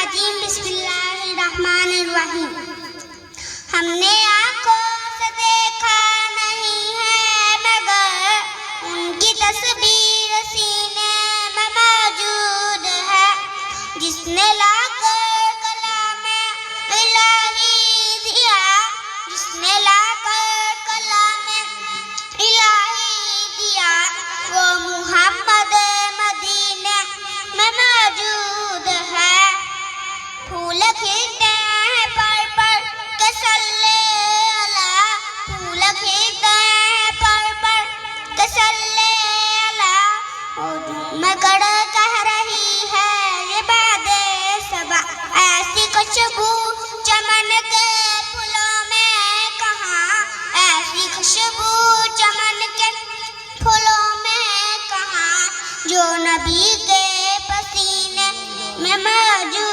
الرجیم بسم اللہ الرحمن الرحیم۔ ہم نے آنکھوں سے دیکھا نہیں ہے مگر ان کی تصویر سینے میں موجود ہے، جس نے لا کر کلام الہی دیا، جس نے لا کر کلام الہی دیا، وہ محمد مدینے میں موجود ہے۔ پھول کھلتے ہیں پر پر کے صلی اللہ، پھول کھلتے ہیں پر پر کے صلی اللہ، مگر کہہ رہی ہے یہ باد صبا، ایسی خوشبو چمن کے پھولوں میں کہاں، ایسی خوشبو چمن کے پھولوں میں کہاں، جو نبی کے پسینے میں موجود